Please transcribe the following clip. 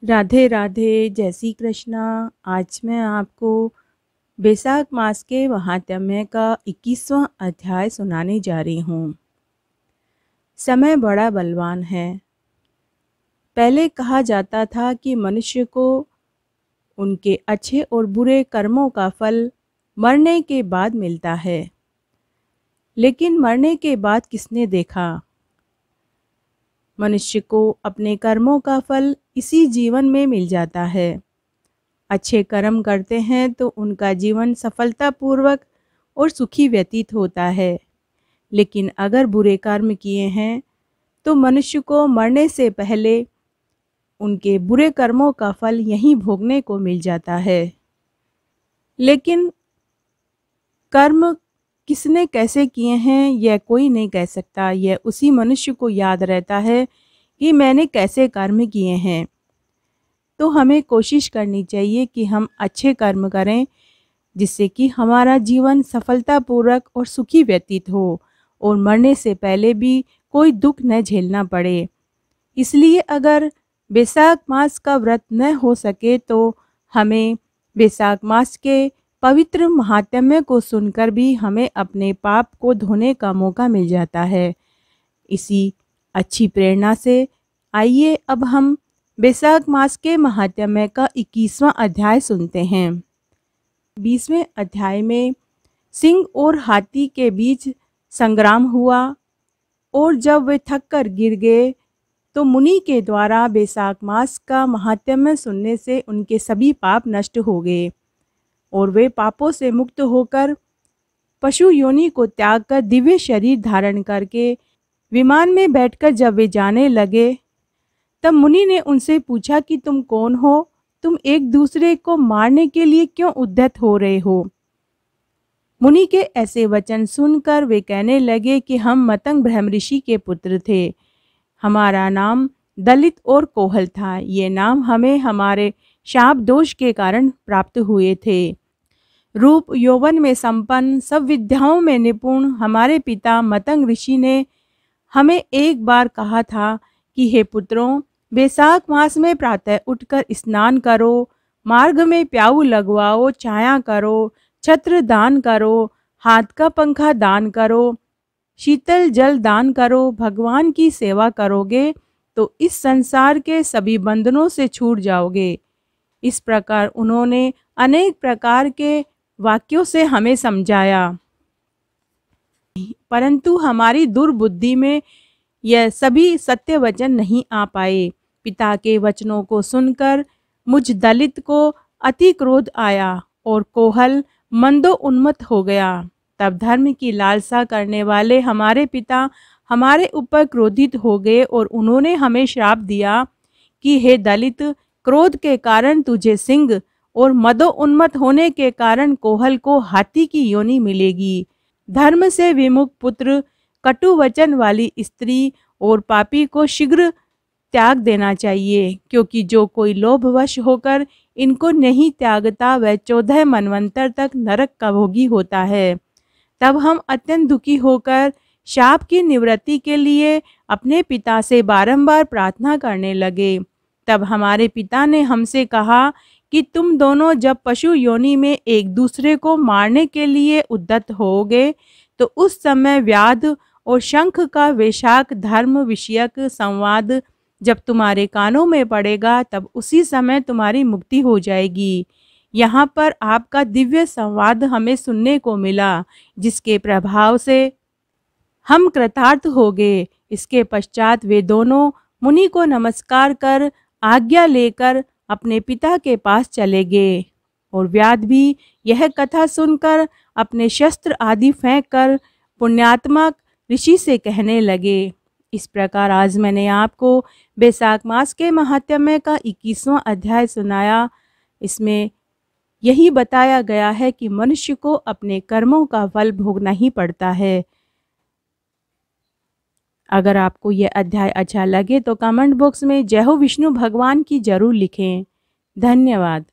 राधे राधे, जय श्री कृष्णा। आज मैं आपको बैसाख मास के महात्म्य का 21वां अध्याय सुनाने जा रही हूँ। समय बड़ा बलवान है। पहले कहा जाता था कि मनुष्य को उनके अच्छे और बुरे कर्मों का फल मरने के बाद मिलता है, लेकिन मरने के बाद किसने देखा? मनुष्य को अपने कर्मों का फल इसी जीवन में मिल जाता है। अच्छे कर्म करते हैं तो उनका जीवन सफलतापूर्वक और सुखी व्यतीत होता है, लेकिन अगर बुरे कर्म किए हैं तो मनुष्य को मरने से पहले उनके बुरे कर्मों का फल यहीं भोगने को मिल जाता है। लेकिन कर्म किसने कैसे किए हैं यह कोई नहीं कह सकता। यह उसी मनुष्य को याद रहता है कि मैंने कैसे कर्म किए हैं। तो हमें कोशिश करनी चाहिए कि हम अच्छे कर्म करें, जिससे कि हमारा जीवन सफलतापूर्वक और सुखी व्यतीत हो और मरने से पहले भी कोई दुख न झेलना पड़े। इसलिए अगर बैसाख मास का व्रत न हो सके तो हमें बैसाख मास के पवित्र महात्म्य को सुनकर भी हमें अपने पाप को धोने का मौका मिल जाता है। इसी अच्छी प्रेरणा से आइए अब हम बैसाख मास के महात्म्य का 21वां अध्याय सुनते हैं। 20वें अध्याय में सिंह और हाथी के बीच संग्राम हुआ और जब वे थक कर गिर गए तो मुनि के द्वारा बैसाख मास का महात्म्य सुनने से उनके सभी पाप नष्ट हो गए और वे पापों से मुक्त होकर पशु योनि को त्याग कर दिव्य शरीर धारण करके विमान में बैठकर जब वे जाने लगे तब मुनि ने उनसे पूछा कि तुम कौन हो? तुम एक दूसरे को मारने के लिए क्यों उद्यत हो रहे हो? मुनि के ऐसे वचन सुनकर वे कहने लगे कि हम मतंग ब्रह्मऋषि के पुत्र थे। हमारा नाम दलित और कोहल था। ये नाम हमें हमारे शाप दोष के कारण प्राप्त हुए थे। रूप यौवन में संपन्न, सब विद्याओं में निपुण हमारे पिता मतंग ऋषि ने हमें एक बार कहा था कि हे पुत्रों, बैसाख मास में प्रातः उठकर स्नान करो, मार्ग में प्याऊ लगवाओ, छाया करो, छत्र दान करो, हाथ का पंखा दान करो, शीतल जल दान करो। भगवान की सेवा करोगे तो इस संसार के सभी बंधनों से छूट जाओगे। इस प्रकार उन्होंने अनेक प्रकार के वाक्यों से हमें समझाया, परंतु हमारी दुर्बुद्धि में यह सभी सत्य वचन नहीं आ पाए। पिता के वचनों को सुनकर मुझ दलित को अति क्रोध आया और कोहल मंदो उन्मत्त हो गया। तब धर्म की लालसा करने वाले हमारे पिता हमारे ऊपर क्रोधित हो गए और उन्होंने हमें श्राप दिया कि हे दलित, क्रोध के कारण तुझे सिंह और मदो उन्मत्त होने के कारण कोहल को हाथी की योनि मिलेगी। धर्म से विमुख पुत्र, कटु वचन वाली स्त्री और पापी को शीघ्र त्याग देना चाहिए, क्योंकि जो कोई लोभवश होकर इनको नहीं त्यागता वह 14 मनवंतर तक नरक का भोगी होता है। तब हम अत्यंत दुखी होकर शाप की निवृत्ति के लिए अपने पिता से बारंबार प्रार्थना करने लगे। तब हमारे पिता ने हमसे कहा कि तुम दोनों जब पशु योनि में एक दूसरे को मारने के लिए उद्यत होगे तो उस समय व्याध और शंख का वैशाख धर्म विषयक संवाद जब तुम्हारे कानों में पड़ेगा तब उसी समय तुम्हारी मुक्ति हो जाएगी। यहाँ पर आपका दिव्य संवाद हमें सुनने को मिला, जिसके प्रभाव से हम कृतार्थ हो गए। इसके पश्चात वे दोनों मुनि को नमस्कार कर आज्ञा लेकर अपने पिता के पास चले गए और व्याध भी यह कथा सुनकर अपने शस्त्र आदि फेंक कर पुण्यात्मा ऋषि से कहने लगे। इस प्रकार आज मैंने आपको बैसाख मास के महात्म्य का 21वां अध्याय सुनाया। इसमें यही बताया गया है कि मनुष्य को अपने कर्मों का फल भोगना ही पड़ता है। अगर आपको यह अध्याय अच्छा लगे तो कमेंट बॉक्स में जय हो विष्णु भगवान की जरूर लिखें। धन्यवाद।